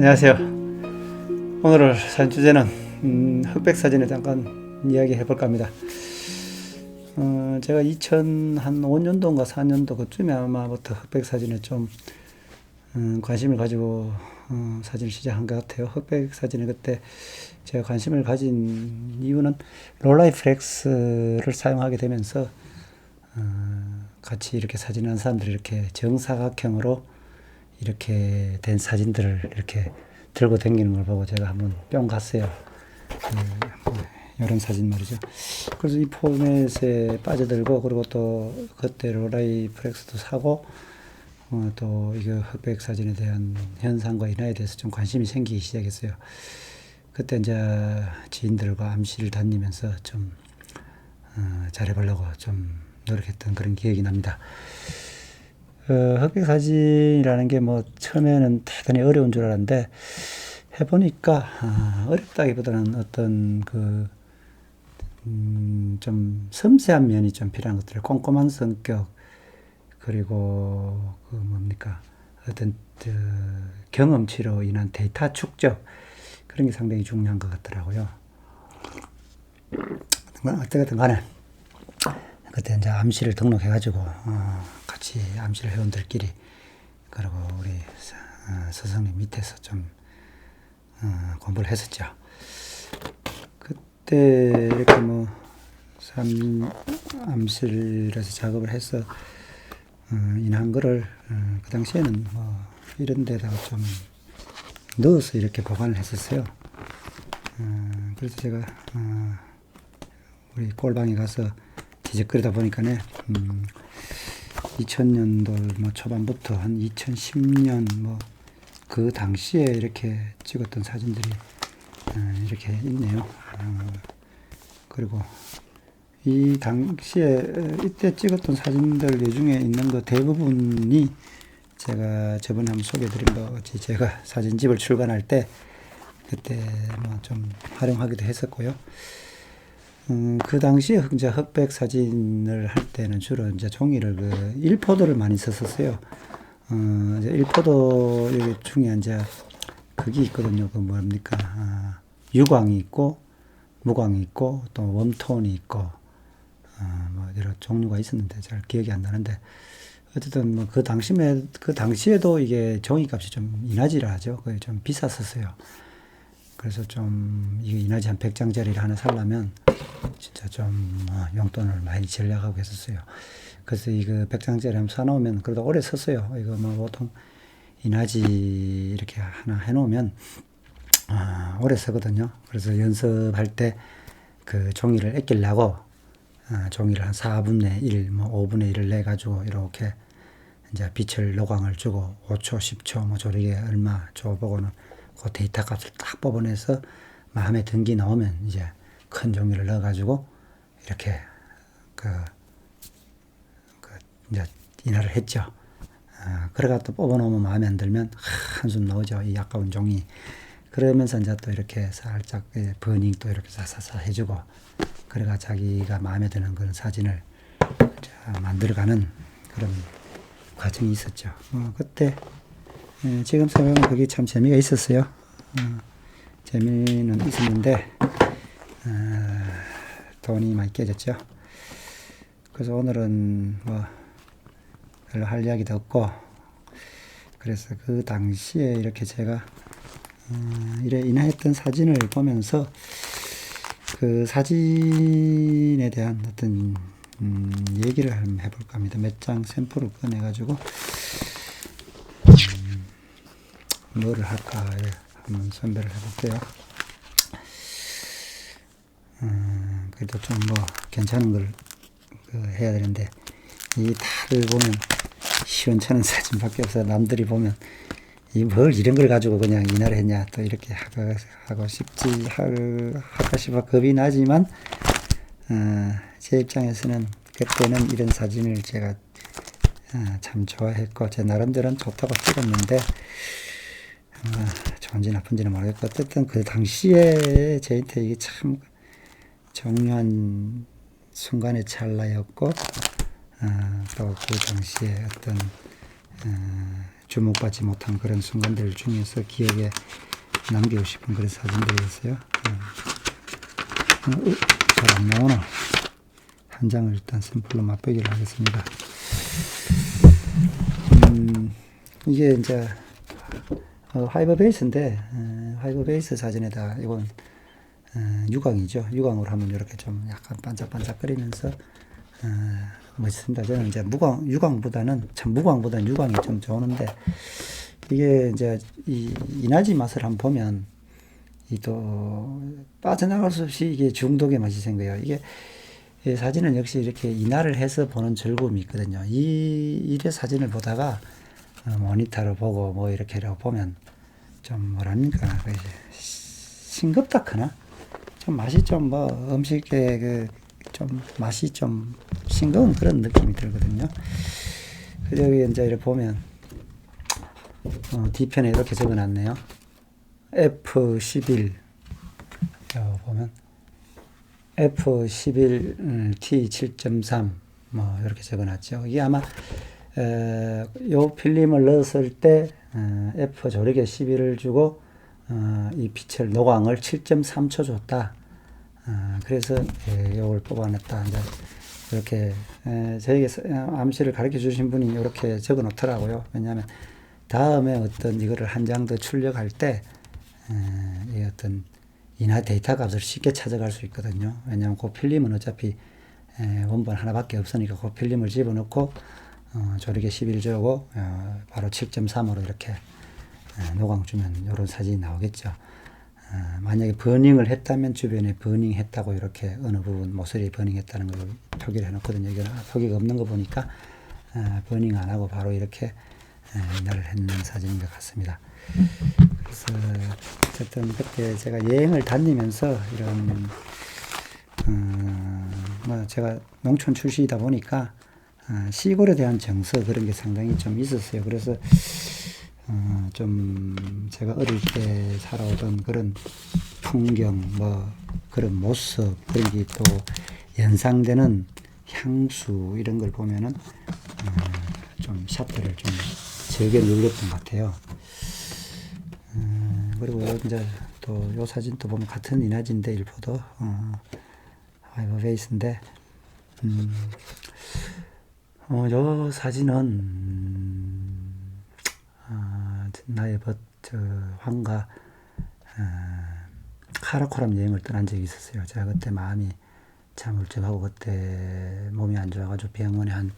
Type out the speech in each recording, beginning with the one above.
안녕하세요. 오늘 사진 주제는 흑백 사진에 잠깐 이야기 해볼까 합니다. 제가 2005년도인가 4년도 그쯤에 아마부터 흑백 사진에 좀 관심을 가지고 사진을 시작한 것 같아요. 흑백 사진에 그때 제가 관심을 가진 이유는 롤라이프렉스를 사용하게 되면서 같이 이렇게 사진한 사람들이 이렇게 정사각형으로 이렇게 된 사진들을 이렇게 들고 다니는 걸 보고 제가 한번 뿅 갔어요. 이런 사진 말이죠. 그래서 이 포맷에 빠져들고, 그리고 또 그때 롤라이프렉스도 사고, 또 이거 흑백 사진에 대한 현상과 인화에 대해서 좀 관심이 생기기 시작했어요. 그때 이제 지인들과 암시를 다니면서 좀 잘해보려고 좀 노력했던 그런 기억이 납니다. 흑백 사진이라는 게 뭐 처음에는 대단히 어려운 줄 알았는데 해보니까 어렵다기보다는 어떤 좀 섬세한 면이 좀 필요한 것들, 꼼꼼한 성격, 그리고 어떤 경험치로 인한 데이터 축적, 그런 게 상당히 중요한 것 같더라고요. 어쨌든 간에 그때 이제 암시를 등록해가지고 같이 암시를 회원들끼리, 그리고 우리 스승님 밑에서 좀 공부를 했었죠. 그때 이렇게 암시를 해서 작업을 해서 인한 거를 그 당시에는 이런 데다가 좀 넣어서 이렇게 보관을 했었어요. 그래서 제가 우리 꼴방에 가서 뒤적거리다 보니까네 2000년도 초반부터 한 2010년 그 당시에 이렇게 찍었던 사진들이 이렇게 있네요. 그리고 이 당시에 이때 찍었던 사진들 중에 있는 거 대부분이 제가 저번에 한번 소개해드린 것 같이 제가 사진집을 출간할 때 그때 좀 활용하기도 했었고요. 그 당시에 이제 흑백 사진을 할 때는 주로 이제 종이를 일포도를 많이 썼었어요. 이제 일포도 여기 중에 이제 그게 있거든요. 유광이 있고 무광이 있고 또 웜톤이 있고 여러 종류가 있었는데 잘 기억이 안 나는데, 어쨌든 그 당시에도 이게 종이값이 좀 인화지라 하죠. 그게 좀 비쌌었어요. 그래서 좀 이게 인화지 한 100장짜리를 하나 살려면 진짜 좀 용돈을 많이 절약하고 했었어요. 그래서 이거 100장짜리 한번 사놓으면 그래도 오래 썼어요. 이거 보통 인화지 이렇게 하나 해놓으면 오래 쓰거든요. 그래서 연습할 때 그 종이를 아끼려고 종이를 한 4분의 1, 5분의 1을 내가지고 이렇게 이제 빛을 노광을 주고 5초, 10초 조리개 얼마 줘보고는 그 데이터 값을 딱 뽑아내서 마음에 든 게 나오면 이제 큰 종이를 넣어가지고 이렇게 이제 인화를 했죠. 그래가 또 뽑아놓으면 마음에 안 들면 한숨 나오죠. 이 아까운 종이. 그러면서 이제 또 이렇게 살짝 버닝 또 이렇게 사사사 해주고, 그래가 자기가 마음에 드는 그런 사진을 만들어가는 그런 과정이 있었죠. 그때 지금 생각하면 그게 참 재미가 있었어요. 재미는 있었는데 돈이 많이 깨졌죠. 그래서 오늘은 별로 할 이야기도 없고, 그래서 그 당시에 이렇게 제가 이래 인화했던 사진을 보면서 그 사진에 대한 어떤 얘기를 한번 해볼까 합니다. 몇 장 샘플을 꺼내가지고 뭐를 할까 한번 선별을 해볼게요. 그래도 좀 괜찮은 걸 해야 되는데, 이 다들 보면 시원찮은 사진밖에 없어요. 남들이 보면 뭘 이런 걸 가지고 그냥 인화를 했냐 또 이렇게 하고 싶지 할까 싶어 겁이 나지만 제 입장에서는 그때는 이런 사진을 제가 참 좋아했고 제 나름대로는 좋다고 찍었는데 좋은지 나쁜지는 모르겠고, 어쨌든 그 당시에 저한테 이게 참 중요한 순간의 찰나였고 또 그 당시에 어떤 주목받지 못한 그런 순간들 중에서 기억에 남기고 싶은 그런 사진들이었어요. 잘 안 나오나? 한 장을 일단 샘플로 맛보기를 하겠습니다. 이게 이제 화이버 베이스인데 화이버 베이스 사진에다 이건 유광이죠. 유광으로 하면 이렇게 좀 약간 반짝반짝거리면서 멋있습니다. 저는 이제 유광보다는 유광이 좀 좋은데 이게 이제 이 이나지 맛을 한번 보면 이 또 빠져나갈 수 없이 이게 중독의 맛이 생겨요. 이게 이 사진은 역시 이렇게 인화를 해서 보는 즐거움이 있거든요. 이래 사진을 보다가 모니터를 보고 뭐 이렇게 보면 좀 뭐랍니까 싱겁다 크나 좀 맛이 좀 뭐 음식의 좀 맛이 좀 싱거운 그런 느낌이 들거든요. 그래서 여기 이제 이렇게 보면 뒤편에 이렇게 적어놨네요. F11 보면 F11 T7.3 뭐 이렇게 적어놨죠. 이게 아마 요 필름을 넣었을 때 F 조력에 11을 주고 이 빛을 노광을 7.3초 줬다. 그래서 요걸 뽑아냈다. 이제 이렇게 저에게 암시를 가르쳐 주신 분이 이렇게 적어 놓더라고요. 왜냐하면 다음에 어떤 이거를 한 장 더 출력할 때 이 어떤 인화 데이터 값을 쉽게 찾아갈 수 있거든요. 왜냐하면 그 필름은 어차피 원본 하나밖에 없으니까 그 필름을 집어넣고 조력에 11 주고 바로 7.3으로 이렇게 노광 주면 이런 사진이 나오겠죠. 만약에 버닝을 했다면 주변에 버닝 했다고 이렇게 어느 부분 모서리에 버닝 했다는 걸 표기를 해놓거든요. 이건 표기가 없는 거 보니까 버닝 안 하고 바로 이렇게 인화를 했는 사진인 것 같습니다. 그래서 어쨌든 그때 제가 여행을 다니면서 이런 뭐 제가 농촌 출신이다 보니까 시골에 대한 정서 그런 게 상당히 좀 있었어요. 그래서 좀 제가 어릴 때 살아오던 그런 풍경 뭐 그런 모습 그런 게 또 연상되는 향수 이런 걸 보면은 좀 샷들을 좀 즐겨 눌렀던 것 같아요. 그리고 이제 또 요 사진 또 보면 같은 인화진데 일포도 화이버 베이스인데 요 사진은 나의 황가 카라코람 여행을 떠난 적이 있었어요. 제가 그때 마음이 참 울적하고 그때 몸이 안 좋아가지고 병원에 한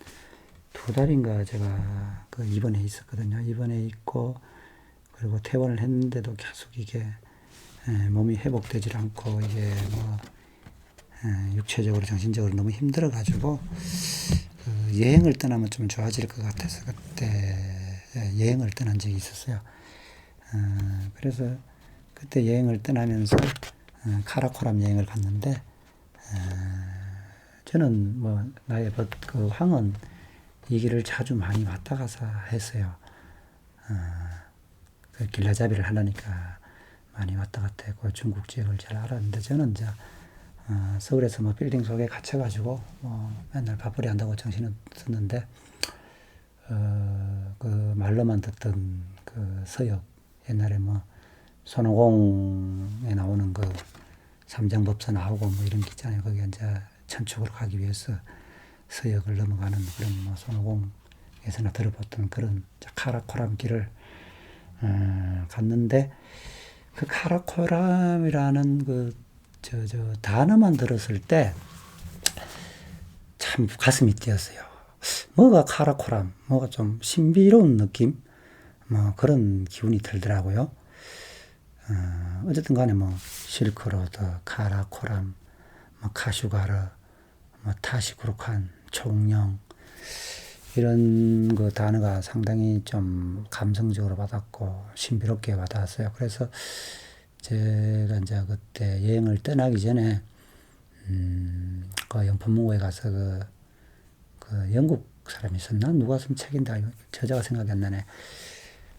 2달인가 제가 그 입원해 있었거든요. 입원해 있고 그리고 퇴원을 했는데도 계속 이게 몸이 회복되질 않고 이게 뭐 육체적으로 정신적으로 너무 힘들어가지고 그 여행을 떠나면 좀 좋아질 것 같아서 그때 여행을 떠난 적이 있었어요. 그래서 그때 여행을 떠나면서 카라코람 여행을 갔는데 저는 뭐 나의 그 황은 이 길을 자주 많이 왔다 가서 했어요. 그 길라잡이를 하려니까 많이 왔다 갔다 했고 중국 지역을 잘 알았는데 저는 이제 서울에서 뭐 빌딩 속에 갇혀가지고 맨날 밥벌이 한다고 정신은 없었는데 그 말로만 듣던 그 서역 옛날에 뭐 손오공에 나오는 그 삼장법사 나오고 뭐 이런 게 있잖아요. 거기 이제 천축으로 가기 위해서 서역을 넘어가는 그런 뭐 손오공에서나 들어봤던 그런 카라코람 길을 갔는데 그 카라코람이라는 그 단어만 들었을 때 참 가슴이 뛰었어요. 뭐가 카라코람, 뭐가 좀 신비로운 느낌, 뭐 그런 기운이 들더라고요. 어쨌든 간에 뭐 실크로드, 카라코람, 뭐 카슈가르, 뭐 타시쿠르칸, 총령 이런 그 단어가 상당히 좀 감성적으로 받았고 신비롭게 와닿았어요. 그래서 제가 이제 그때 여행을 떠나기 전에 그 영품문고에 가서 그 영국 사람이 있었나? 누가 쓴 책인데 저자가 생각이 안 나네.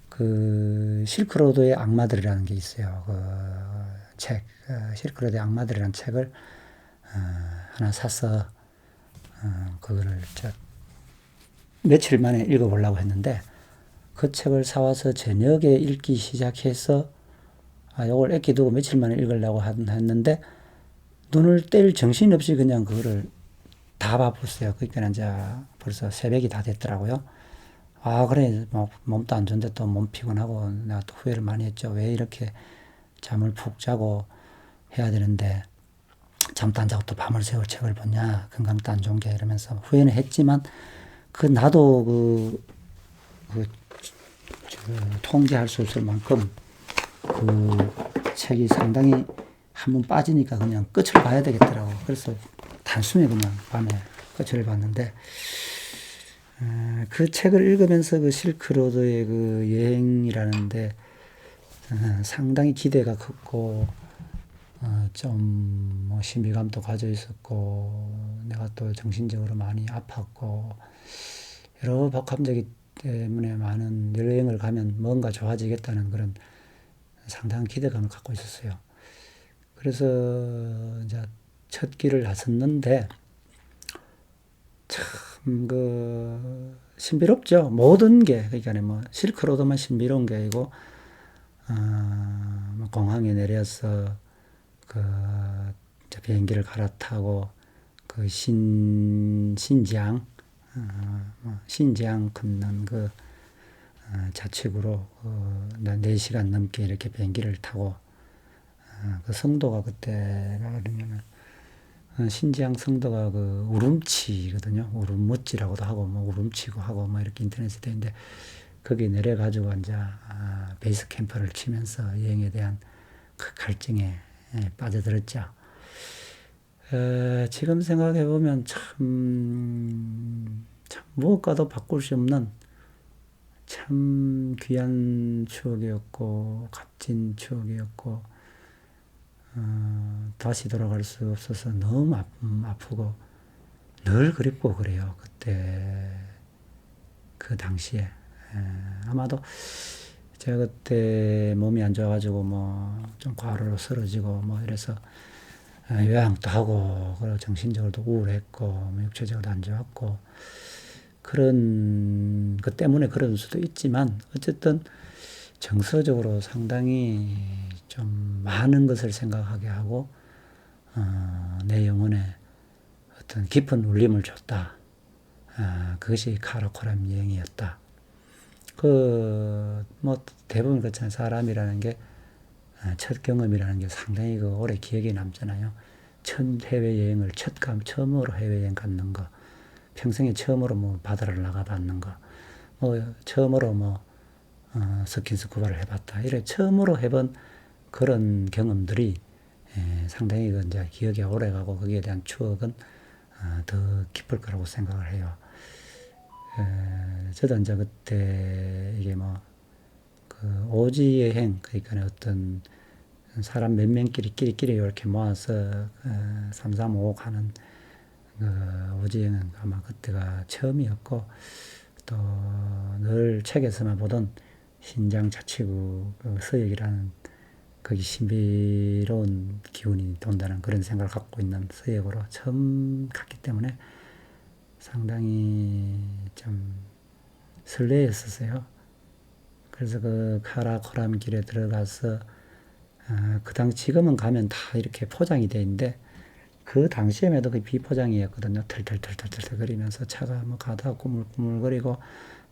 그 실크로드의 악마들이라는 게 있어요. 그 책, 실크로드의 악마들이라는 책을 하나 사서 그거를 며칠 만에 읽어보려고 했는데 그 책을 사와서 저녁에 읽기 시작해서 요걸 애끼두고 며칠 만에 읽으려고 했는데 눈을 뗄 정신없이 그냥 그거를 다 봐봤어요. 그러니까 이제 벌써 새벽이 다 됐더라고요. 그래, 뭐, 몸도 안 좋은데 또 몸 피곤하고 내가 또 후회를 많이 했죠. 왜 이렇게 잠을 푹 자고 해야 되는데 잠도 안 자고 또 밤을 새워 책을 보냐. 건강도 안 좋은 게 이러면서 후회는 했지만 나도 그 통제할 수 없을 만큼 그 책이 상당히 한번 빠지니까 그냥 끝을 봐야 되겠더라고. 그래서 단숨에 그냥 밤에 끝을 봤는데, 그 책을 읽으면서 그 실크로드의 그 여행이라는데, 상당히 기대가 컸고, 좀뭐 신비감도 가져 있었고, 내가 또 정신적으로 많이 아팠고, 여러 복합적이 때문에 많은 여행을 가면 뭔가 좋아지겠다는 그런 상당한 기대감을 갖고 있었어요. 그래서 이제 첫 길을 나섰는데 참 신비롭죠. 모든 게 그러니까 뭐 실크로드만 신비로운 게 아니고 뭐 공항에 내려서 비행기를 갈아타고 신지양 신지양 건넌 좌측으로 4시간 넘게 이렇게 비행기를 타고 그 성도가 그때가 그러면은 신지양 성도가 우rum치거든요. 우rum무찌라고도 하고 뭐 우rum치고 하고 뭐 이렇게 인터넷에 되어 있는데 거기 내려가지고 이제 베이스 캠프를 치면서 여행에 대한 그 갈증에 빠져들었죠. 지금 생각해 보면 참 무엇과도 바꿀 수 없는 참 귀한 추억이었고 값진 추억이었고 다시 돌아갈 수 없어서 너무 아프고 늘 그립고 그래요. 그때 그 당시에 아마도 제가 그때 몸이 안 좋아가지고 뭐 좀 과로로 쓰러지고 뭐 이래서 요양도 하고 그리고 정신적으로도 우울했고 뭐 육체적으로도 안 좋았고 그런 것 때문에 그런 수도 있지만 어쨌든 정서적으로 상당히 좀 많은 것을 생각하게 하고 내 영혼에 어떤 깊은 울림을 줬다. 그것이 카라코람 여행이었다. 뭐 대부분 그렇잖아요. 사람이라는 게 첫 경험이라는 게 상당히 오래 기억에 남잖아요. 첫 해외여행을 처음으로 해외여행 갔는 거, 평생에 처음으로 뭐 바다를 나가봤는 거, 뭐 처음으로 뭐 스킨스쿠버를 해봤다. 이래 처음으로 해본 그런 경험들이 상당히 이제 기억에 오래가고 거기에 대한 추억은 더 깊을 거라고 생각을 해요. 저도 이제 그때 이게 뭐 오지 여행 그러니까 어떤 사람 몇 명끼리 이렇게 모아서 3, 3, 5 가는 오지 여행은 아마 그때가 처음이었고 또 늘 책에서만 보던 신장 자치구 서역이라는 거기 신비로운 기운이 돈다는 그런 생각을 갖고 있는 서역으로 처음 갔기 때문에 상당히 좀 설레었었어요. 그래서 카라코람 길에 들어가서 지금은 가면 다 이렇게 포장이 돼 있는데 그 당시에도 그 비포장이었거든요. 털털털털털 거리면서 차가 뭐 가다가 꾸물꾸물거리고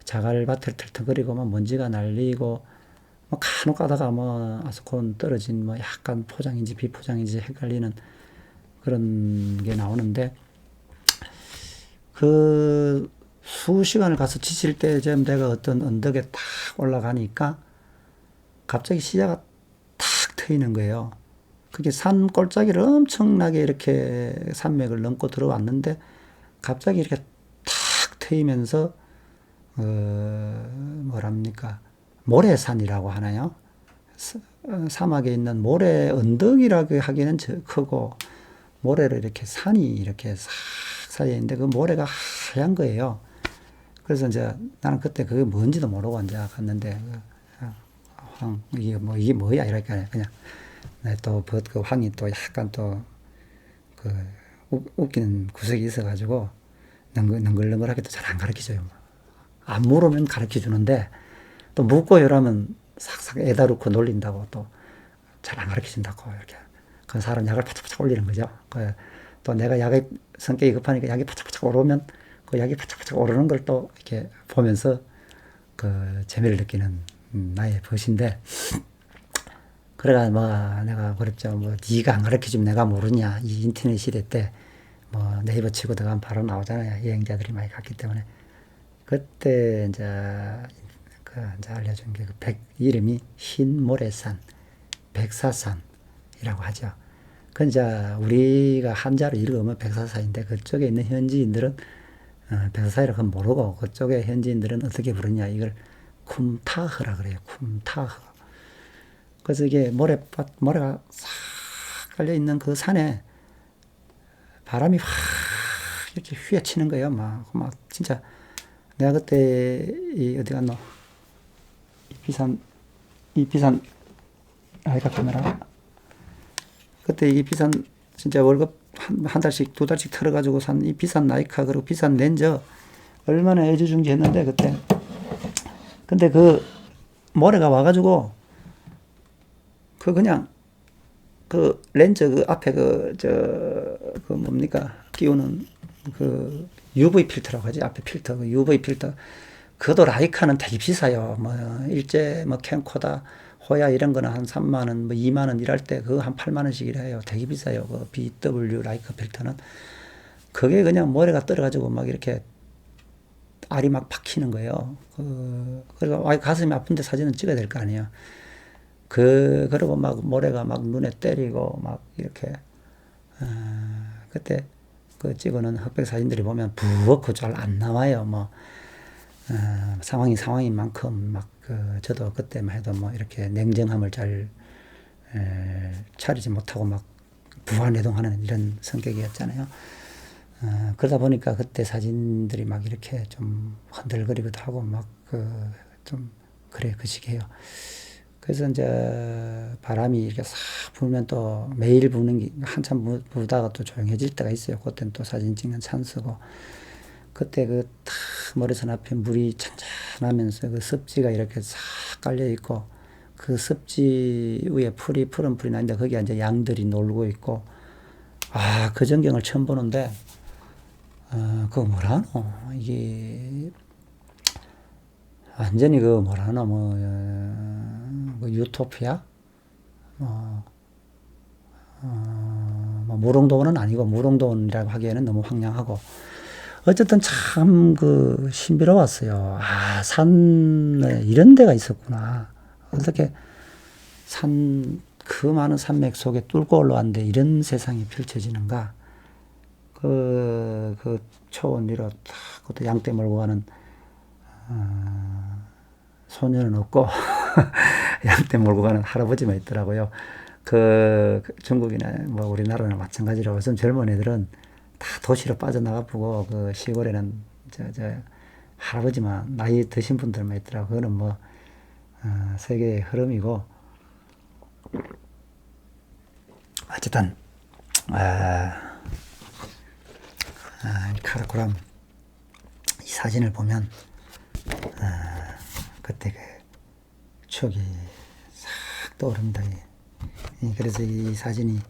자갈밭을 털털거리고 막 먼지가 날리고 뭐 간혹 가다가 뭐 아스콘 떨어진 뭐 약간 포장인지 비포장인지 헷갈리는 그런 게 나오는데 수시간을 가서 지칠 때 좀 내가 어떤 언덕에 탁 올라가니까 갑자기 시야가 탁 트이는 거예요. 그게 산 골짜기를 엄청나게 이렇게 산맥을 넘고 들어왔는데 갑자기 이렇게 탁 트이면서 뭐랍니까 모래산이라고 하나요? 사막에 있는 모래 언덕이라고 하기는 크고 모래를 이렇게 산이 이렇게 싹 사이에 있는데 그 모래가 하얀 거예요. 그래서 이제 나는 그때 그게 뭔지도 모르고 이제 갔는데 이게 뭐야 이렇게 그냥 또 그 황이 또 약간 또 웃기는 구석이 있어가지고 능글능글하게 또 잘 안 가르쳐줘요. 안 물으면 가르쳐 주는데 또 묻고 이러면 싹싹 애다루고 놀린다고 또 잘 안 가르쳐 준다고 이렇게. 그 사람 약을 바짝바짝 올리는 거죠. 또 내가 약의 성격이 급하니까 약이 바짝바짝 오르면 그 약이 바짝바짝 오르는 걸 또 이렇게 보면서 그 재미를 느끼는 나의 벗인데, 그래가 뭐 내가 그랬죠. 뭐 네가 안 가르쳐 주면 내가 모르냐. 이 인터넷 시대 때 뭐 네이버 치고 들어가면 바로 나오잖아요. 여행자들이 많이 갔기 때문에. 그때 이제 그 이제 알려준 게 그 이름이 흰모래산, 백사산이라고 하죠. 그 이제 우리가 한자로 읽으면 백사산인데 그쪽에 있는 현지인들은 백사산이라고 하면 모르고 그쪽에 현지인들은 어떻게 부르냐 이걸 쿰타흐라 그래요. 쿰타흐. 그래서 이게 모래가 싹 깔려 있는 그 산에 바람이 확 이렇게 휘어치는 거예요. 막 진짜 내가 그때 어디 갔노? 이 비산 아이가 카메라. 그때 이 비산 진짜 월급 한 달씩 두 달씩 털어가지고 산 이 비싼 나이카 그리고 비싼 렌즈 얼마나 애지중지했는데 그때. 근데 그 모래가 와가지고 그냥 그 렌즈 그 앞에 그 뭡니까 끼우는 그 UV 필터라고 하지. 앞에 필터 그 UV 필터 그도 라이카는 되게 비싸요. 뭐 일제 뭐 캠코다 호야 이런 거는 한 3만 원, 뭐 2만 원 일할 때 그거 한 8만 원씩 해요. 되게 비싸요. 그 BW 라이카 필터는. 그게 그냥 모래가 떨어가지고 막 이렇게 알이 막 박히는 거예요. 그래서 가슴이 아픈데 사진은 찍어야 될 거 아니에요. 그러고 막 모래가 막 눈에 때리고 막 이렇게, 그때 그 찍어놓은 흑백 사진들이 보면 부엌고 잘 안 나와요. 뭐, 상황인 만큼 막, 저도 그때만 해도 뭐 이렇게 냉정함을 잘, 차리지 못하고 막 부안해동하는 이런 성격이었잖아요. 그러다 보니까 그때 사진들이 막 이렇게 좀 흔들거리기도 하고 막, 좀, 그래, 그 시기에요. 그래서 이제 바람이 이렇게 싹 불면 또 매일 부는 게 한참 부다가 또 조용해질 때가 있어요. 그때는 또 사진 찍는 찬스고. 그때 그 탁 머리선 앞에 물이 찬찬하면서 그 습지가 이렇게 싹 깔려 있고 그 습지 위에 푸른 풀이 나는데 거기에 이제 양들이 놀고 있고, 그 전경을 처음 보는데, 그거 뭐라노? 이게 완전히 그 뭐라노 뭐 유토피아? 뭐 무릉도원은 아니고 무릉도원이라고 하기에는 너무 황량하고 어쨌든 참 그 신비로웠어요. 산에 이런 데가 있었구나. 어떻게 그 많은 산맥 속에 뚫고 올라왔는데 이런 세상이 펼쳐지는가. 그 초원 위로 탁 그것도 양떼 몰고 가는 소년은 없고 양떼 몰고 가는 할아버지만 있더라고요. 중국이나 뭐 우리나라나 마찬가지로 요즘 젊은 애들은 다 도시로 빠져나가고 그 시골에는 저 할아버지만 나이 드신 분들만 있더라고. 그거는 뭐 세계의 흐름이고, 어쨌든 카라코람 이 사진을 보면 그때 그 추억이 싹 떠오릅니다. 그래서 이 사진이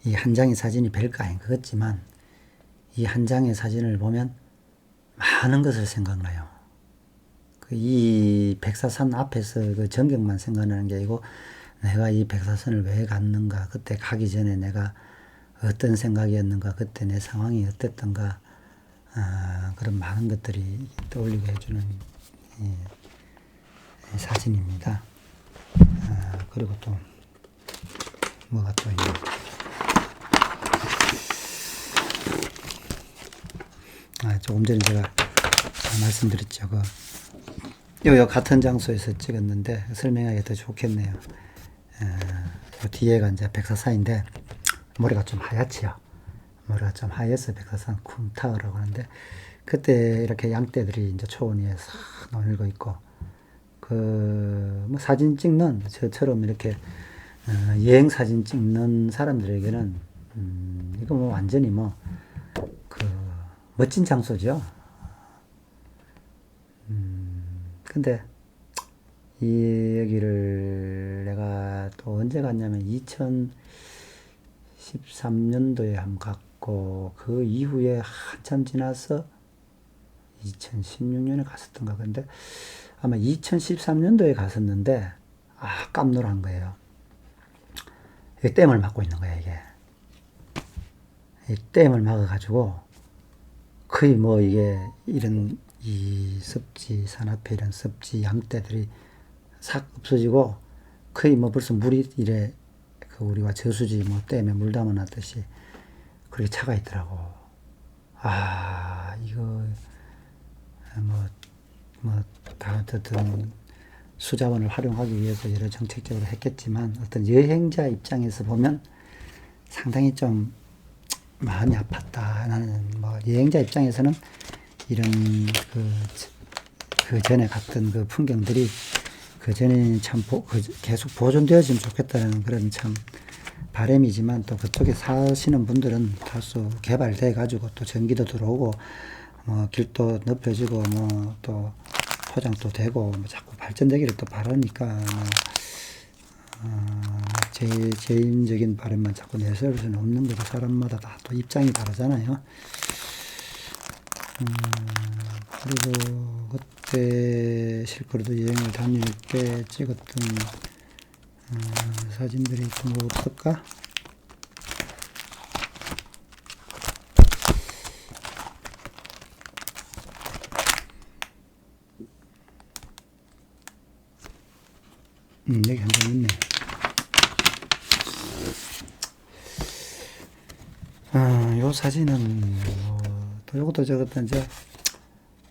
이 한 장의 사진이 별거 아닌 것 같지만 이 한 장의 사진을 보면 많은 것을 생각나요. 이 백사산 앞에서 그 전경만 생각나는 게 아니고 내가 이 백사산을 왜 갔는가, 그때 가기 전에 내가 어떤 생각이었는가, 그때 내 상황이 어땠던가, 그런 많은 것들이 떠올리게 해주는 사진입니다. 그리고 또 뭐가 또 있나. 조금 전에 제가 말씀드렸죠. 요 같은 장소에서 찍었는데 설명하기 더 좋겠네요. 뒤에가 이제 백사산인데 머리가 좀 하얗지요. 머리가 좀 하얘서 백사산 쿰타흐라고 하는데, 그때 이렇게 양떼들이 이제 초원 위에 싹 놀고 있고, 뭐 사진 찍는 저처럼 이렇게 여행 사진 찍는 사람들에게는 이거 뭐 완전히 멋진 장소죠. 근데 이 여기를 내가 또 언제 갔냐면 2013년도에 한번 갔고, 그 이후에 한참 지나서 2016년에 갔었던가. 근데 아마 2013년도에 갔었는데, 깜놀한 거예요. 이게 댐을 막고 있는 거야, 이게. 이 댐을 막아가지고, 거의 뭐 이게 이런 이 습지, 산 앞에 이런 습지, 양떼들이 싹 없어지고, 거의 뭐 벌써 물이 이래, 그 우리가 저수지 뭐 댐에 물 담아놨듯이 그렇게 차가 있더라고. 이거 다 어쨌든 수자원을 활용하기 위해서 여러 정책적으로 했겠지만, 어떤 여행자 입장에서 보면 상당히 좀 마음이 아팠다. 나는 뭐 여행자 입장에서는 이런 그 전에 갔던 그 풍경들이 그 전에 참 계속 보존되어지면 좋겠다는 그런 참 바람이지만, 또 그쪽에 사시는 분들은 다소 개발돼 가지고 또 전기도 들어오고 뭐 길도 넓혀지고 뭐 또 포장도 되고 뭐 자꾸 발전되기를 또 바라니까, 제 개인적인 바람만 자꾸 내세울 수는 없는 거죠. 사람마다 다 또 입장이 다르잖아요. 그리고 그때 실제로도 여행을 다닐 때 찍었던 사진들이 좀 어떨까? 여기 한 장 있네. 요 사진은 또 요것도 저것도 이제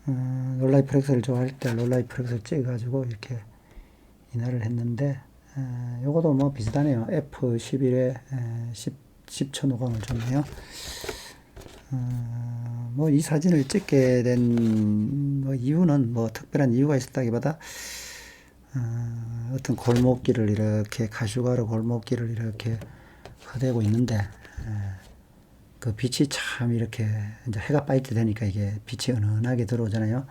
롤라이프렉스를 좋아할 때 롤라이프렉스를 찍어가지고 이렇게 인화를 했는데, 요것도 뭐 비슷하네요. F11에 10초 노광을 줬네요. 뭐 이 사진을 찍게 된 뭐 이유는 뭐 특별한 이유가 있었다기보다, 어떤 골목길을 이렇게 가슈가루 골목길을 이렇게 흐대고 있는데, 그 빛이 참 이렇게 이제 해가 빠질 때 되니까 이게 빛이 은은하게 들어오잖아요.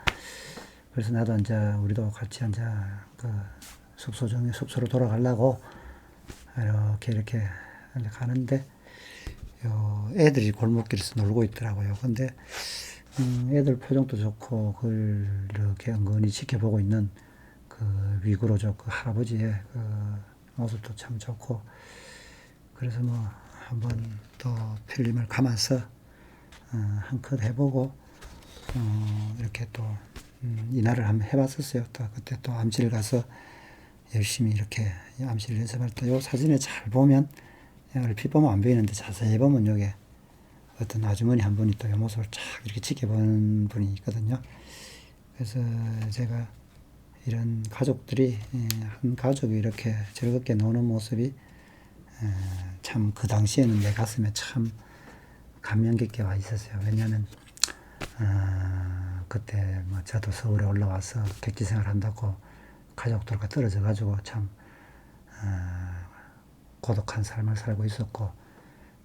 그래서 나도 이제 우리도 같이 이제 그 숙소로 돌아가려고 이렇게 가는데, 애들이 골목길에서 놀고 있더라고요. 근데 애들 표정도 좋고 그걸 이렇게 은근히 지켜보고 있는 그 위구르족 그 할아버지의 그 모습도 참 좋고, 그래서 뭐 한번 또 필름을 감아서 한 컷 해보고 이렇게 또 인화를 한번 해봤었어요. 또 그때 또 암실 가서 열심히 이렇게 암실 연습할 때, 요 사진에 잘 보면, 얼핏 보면 안 보이는데 자세히 보면 요게 어떤 아주머니 한 분이 또 이 모습을 쫙 이렇게 지켜보는 분이 있거든요. 그래서 제가 이런 가족들이, 한 가족이 이렇게 즐겁게 노는 모습이 참 그 당시에는 내 가슴에 참 감명 깊게 와 있었어요. 왜냐하면 그때 뭐 저도 서울에 올라와서 객지 생활 한다고 가족들과 떨어져 가지고 참 고독한 삶을 살고 있었고,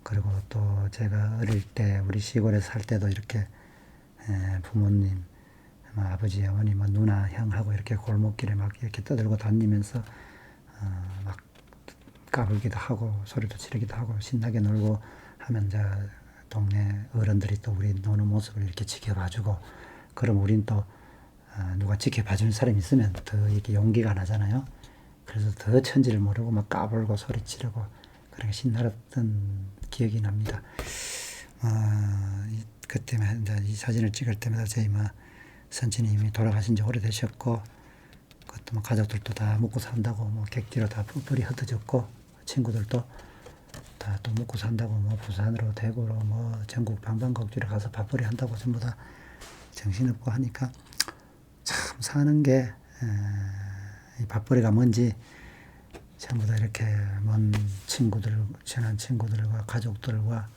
그리고 또 제가 어릴 때 우리 시골에 살 때도 이렇게 부모님, 뭐 아버지, 어머니, 뭐 누나, 형하고 이렇게 골목길에 막 이렇게 떠들고 다니면서 막 까불기도 하고 소리도 지르기도 하고 신나게 놀고 하면 이제 동네 어른들이 또 우리 노는 모습을 이렇게 지켜봐주고, 그럼 우린 또 누가 지켜봐주는 사람이 있으면 더 이렇게 용기가 나잖아요. 그래서 더 천지를 모르고 막 까불고 소리 지르고 그렇게 신나었던 기억이 납니다. 그때 이제 이 사진을 찍을 때마다 저희 선친님이 돌아가신 지 오래되셨고, 그것도 뭐 가족들도 다 먹고 산다고 뭐 객지로 다 뿔뿔이 흩어졌고, 친구들도 다 또 먹고 산다고 뭐 부산으로 대구로 뭐 전국 방방곡곡지로 가서 밥벌이 한다고 전부 다 정신없고 하니까, 참 사는 게 이 밥벌이가 뭔지 전부 다 이렇게 먼 친구들, 친한 친구들과 가족들과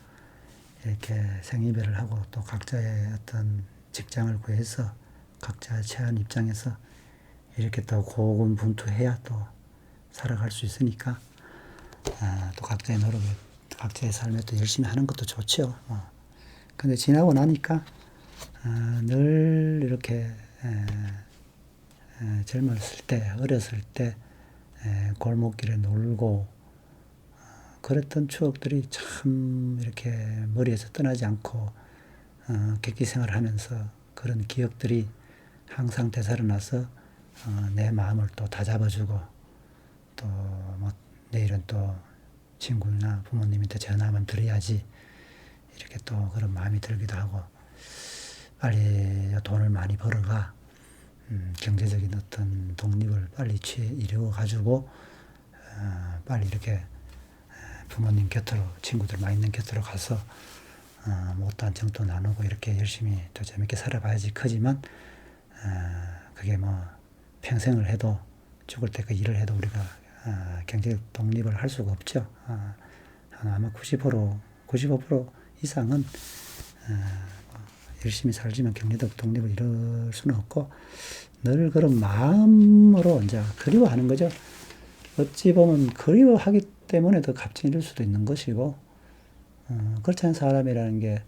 이렇게 생이별을 하고 또 각자의 어떤 직장을 구해서 각자 처한 입장에서 이렇게 또 고군분투해야 또 살아갈 수 있으니까, 또 각자의 노력에, 각자의 삶에 또 열심히 하는 것도 좋죠. 근데 지나고 나니까 늘 이렇게 젊었을 때, 어렸을 때 골목길에 놀고 그랬던 추억들이 참 이렇게 머리에서 떠나지 않고 객기 생활을 하면서 그런 기억들이 항상 되살아나서 내 마음을 또 다잡아주고 또 뭐 내일은 또 친구나 부모님한테 전화 한번 드려야지 이렇게 또 그런 마음이 들기도 하고 빨리 돈을 많이 벌어가 경제적인 어떤 독립을 빨리 이루어 가지고 빨리 이렇게 부모님 곁으로 친구들 많이 있는 곁으로 가서 못다한 정도 나누고 이렇게 열심히 또 재밌게 살아봐야지 크지만 그게 뭐 평생을 해도 죽을 때 그 일을 해도 우리가 경제 독립을 할 수가 없죠. 아마 95% 이상은 열심히 살지만 경제적 독립을 이룰 수는 없고 늘 그런 마음으로 이제 그리워하는 거죠. 어찌 보면 그리워하기 때문에 더 값진 이룰 수도 있는 것이고 그렇지 않은 사람이라는 게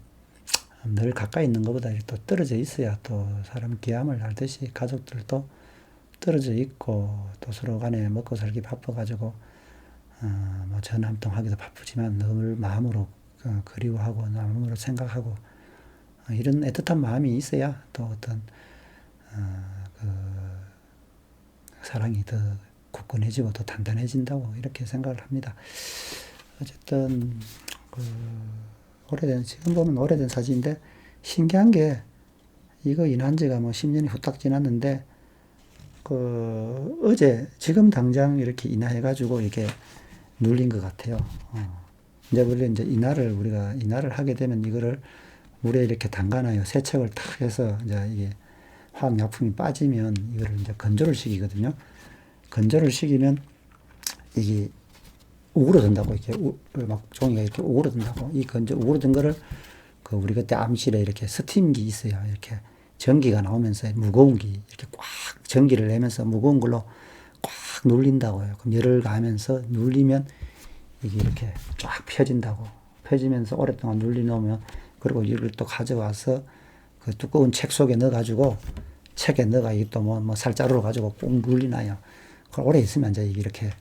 늘 가까이 있는 것보다 또 떨어져 있어야 또 사람 귀함을 알듯이 가족들도 떨어져 있고 또 서로 간에 먹고 살기 바빠가지고 뭐 전화 한 통 하기도 바쁘지만 늘 마음으로 그리워하고 마음으로 생각하고 이런 애틋한 마음이 있어야 또 어떤 그 사랑이 더 굳건해지고 더 단단해진다고 이렇게 생각을 합니다. 어쨌든 지금 보면 오래된 사진인데 신기한 게 이거 인한 지가 뭐 10년이 후딱 지났는데 어제 지금 당장 이렇게 인화해가지고 이게 눌린 것 같아요. 이제 원래 이제 우리가 인화를 하게 되면 이거를 물에 이렇게 담가놔요. 세척을 탁 해서 이제 이게 화학약품이 빠지면 이거를 이제 건조를 시키거든요. 건조를 시키면 이게 우그러든다고 이렇게 막 종이가 이렇게 우그러든다고 이 우그러든 거를 우리 그때 암실에 이렇게 스팀기 있어요. 이렇게 전기가 나오면서 무거운 기 이렇게 꽉 전기를 내면서 무거운 걸로 꽉 눌린다고요. 그럼 열을 가하면서 눌리면 이게 이렇게 쫙 펴진다고. 펴지면서 오랫동안 눌려놓으면 그리고 이걸 또 가져와서 그 두꺼운 책 속에 넣어가지고 책에 넣어가 이게 또 뭐 살자루로 가지고 꾹 눌리나요. 그걸 오래 있으면 이제 이렇게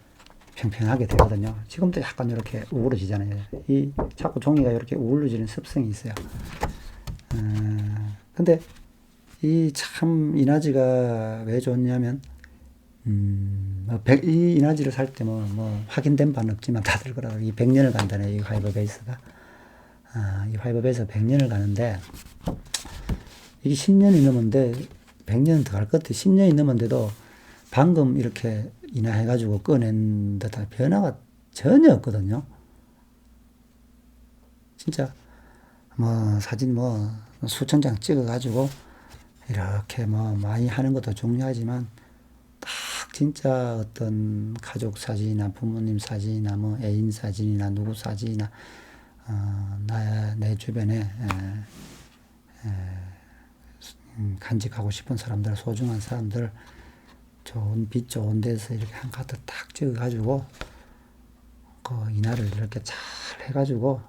평평하게 되거든요. 지금도 약간 이렇게 우그러지잖아요. 이 자꾸 종이가 이렇게 우울러지는 습성이 있어요. 근데 이 참 인화지가 왜 좋냐면 이 인화지를 살 때 뭐 확인된 바는 없지만 다들 그러고 이 100년을 간다네. 이 화이버 베이스가 이 화이버 베이스가 100년을 가는데 이게 10년이 넘었는데 100년 더 갈 것 같아. 10년이 넘었는데도 방금 이렇게 인화해가지고 꺼낸 듯한 변화가 전혀 없거든요. 진짜 뭐 사진 수천 장 찍어가지고 이렇게 많이 하는 것도 중요하지만 딱 진짜 어떤 가족 사진이나 부모님 사진이나 애인 사진이나 누구 사진이나 내 주변에 간직하고 싶은 사람들, 소중한 사람들 좋은 빛 좋은 데서 이렇게 한 카드 딱 찍어가지고 인화를 이렇게 잘 해가지고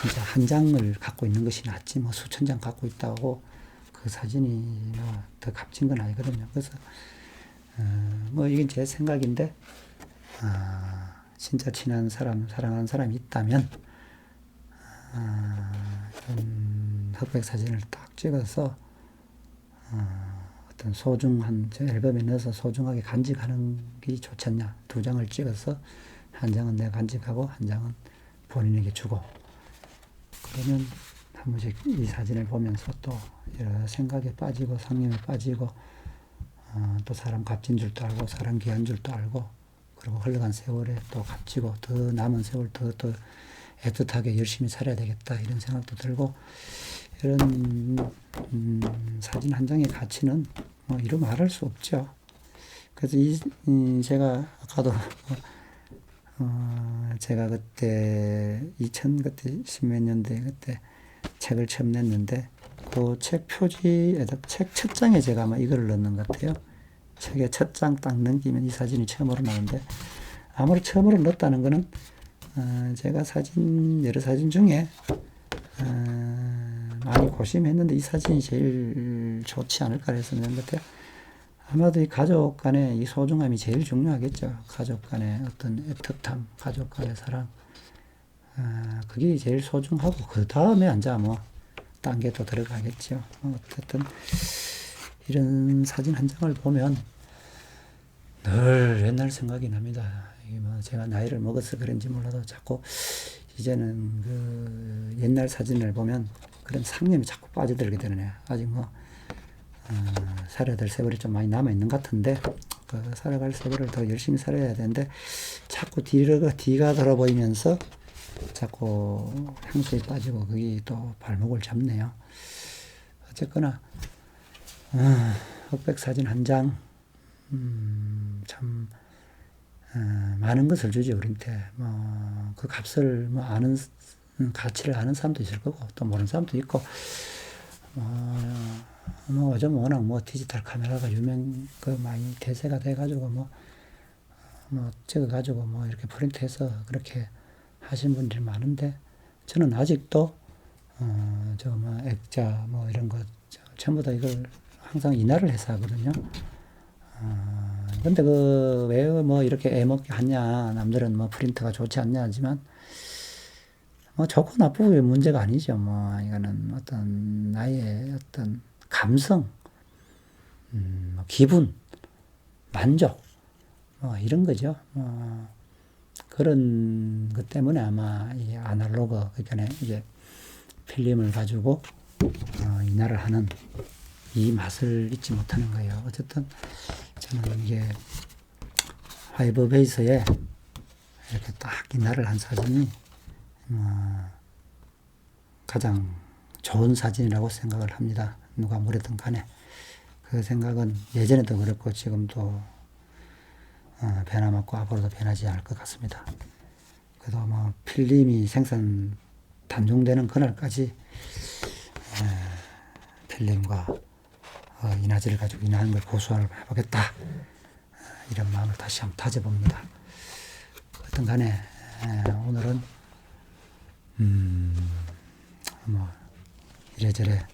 진짜 한 장을 갖고 있는 것이 낫지 수천 장 갖고 있다고 그 사진이 더 값진 건 아니거든요. 그래서 이게 제 생각인데 진짜 친한 사람, 사랑하는 사람이 있다면 흑백 사진을 딱 찍어서 어떤 소중한 앨범에 넣어서 소중하게 간직하는 게 좋지 않냐. 2장을 찍어서 한 장은 내가 간직하고 한 장은 본인에게 주고 그러면 한 번씩 이 사진을 보면서 또 여러 생각에 빠지고 상념에 빠지고 또 사람 값진 줄도 알고 사람 귀한 줄도 알고 그리고 흘러간 세월에 또 값지고 더 남은 세월 더 애틋하게 열심히 살아야 되겠다 이런 생각도 들고 이런 사진 한 장의 가치는 이루 말할 수 없죠. 그래서 제가 아까도 제가 그때 2000 십몇 년대 그때 책을 처음 냈는데 그 책 표지에다 책 첫 장에 제가 아마 이거를 넣는 것 같아요. 책의 첫 장 딱 넘기면 이 사진이 처음으로 나오는데 아무리 처음으로 넣었다는 거는 제가 여러 사진 중에 많이 고심했는데 이 사진이 제일 제일 좋지 않을까 해서 넣은 것 같아요. 아마도 이 가족 간의 이 소중함이 제일 중요하겠죠. 가족 간의 어떤 애틋함, 가족 간의 사랑. 그게 제일 소중하고, 그 다음에 이제 뭐, 딴 게 또 들어가겠죠. 어쨌든, 이런 사진 한 장을 보면 늘 옛날 생각이 납니다. 이게 뭐 제가 나이를 먹어서 그런지 몰라도 자꾸 이제는 그 옛날 사진을 보면 그런 상념이 자꾸 빠져들게 되네요. 아직 뭐, 살아야 될 세월이 좀 많이 남아있는 것 같은데, 그 살아갈 세월을 더 열심히 살아야 되는데, 자꾸 뒤가 돌아 보이면서 자꾸 향수에 빠지고, 그게 또 발목을 잡네요. 어쨌거나, 흑백 사진 한 장, 참, 많은 것을 주지, 우리한테. 뭐, 그 값을 뭐 가치를 아는 사람도 있을 거고, 또 모르는 사람도 있고, 요즘 워낙 뭐 디지털 카메라가 많이 대세가 돼가지고 찍어가지고 이렇게 프린트해서 그렇게 하신 분들이 많은데, 저는 아직도, 액자 이런 거, 전부 다 이걸 항상 인화를 해서 하거든요. 근데 왜 이렇게 애먹게 하냐, 남들은 프린트가 좋지 않냐 하지만, 좋고 나쁘고 문제가 아니죠. 이거는 어떤 나의 어떤 감성, 기분, 만족, 이런 거죠. 그런 것 때문에 아마 이 아날로그, 그러니까 이제 필름을 가지고 인화를 하는 이 맛을 잊지 못하는 거예요. 어쨌든 저는 이게 화이버 베이스에 이렇게 딱 인화를 한 사진이 가장 좋은 사진이라고 생각을 합니다. 누가 뭐랬든 간에. 그 생각은 예전에도 그랬고 지금도 변함없고 앞으로도 변하지 않을 것 같습니다. 그래도 필름이 단종되는 그날까지 필름과 인화제를 가지고 인화하는 걸 고수해보겠다. 이런 마음을 다시 한번 다져봅니다. 어떤 간에 오늘은 이래저래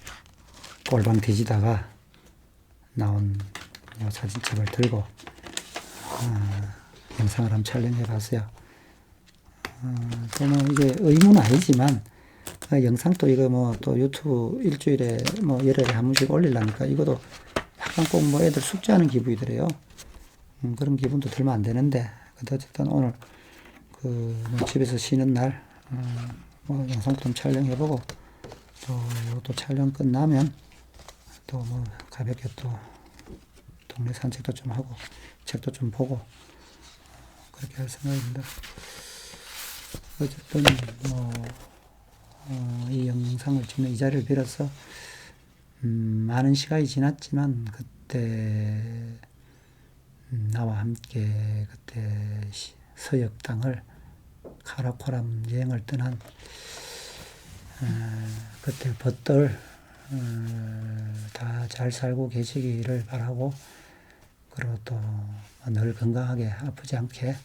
꼴방 뒤지다가 나온 사진첩을 들고 영상을 한번 촬영해 봤어요. 이게 의무는 아니지만 영상도 이거 또 유튜브 일주일에 열흘에 한 번씩 올리려니까 이것도 약간 꼭 애들 숙제하는 기분이더래요. 그런 기분도 들면 안 되는데, 근데 어쨌든 오늘 집에서 쉬는 날 영상도 좀 촬영해보고, 또 촬영 끝나면 또 가볍게 또 동네 산책도 좀 하고 책도 좀 보고 그렇게 할 생각입니다. 어쨌든 이 영상을 찍는 이 자리를 빌어서 많은 시간이 지났지만 그때 나와 함께 그때 서역 땅을 카라코람 여행을 떠난 그때 벗들 다 잘 살고 계시기를 바라고, 그리고 또 늘 건강하게 아프지 않게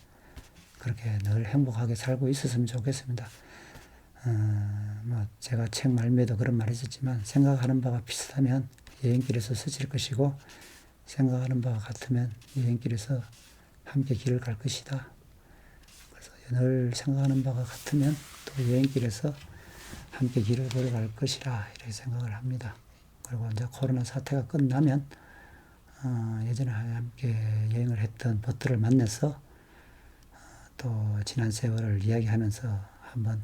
그렇게 늘 행복하게 살고 있었으면 좋겠습니다. 제가 책 말미에도 그런 말이 있었지만, 생각하는 바가 비슷하면 여행길에서 스칠 것이고, 생각하는 바가 같으면 여행길에서 함께 길을 갈 것이다. 그래서 늘 생각하는 바가 같으면 또 여행길에서 함께 길을 걸어갈 것이라 이렇게 생각을 합니다. 그리고 이제 코로나 사태가 끝나면 예전에 함께 여행을 했던 벗들을 만나서 또 지난 세월을 이야기하면서 한번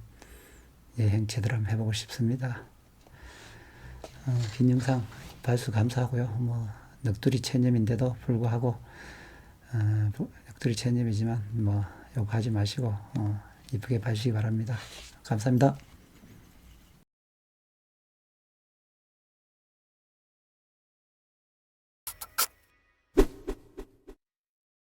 여행 제대로 한번 해보고 싶습니다. 긴 영상 봐주셔서 감사하고요. 넋두리 체념인데도 불구하고 넋두리 체념이지만 욕하지 마시고 이쁘게 봐주시기 바랍니다. 감사합니다.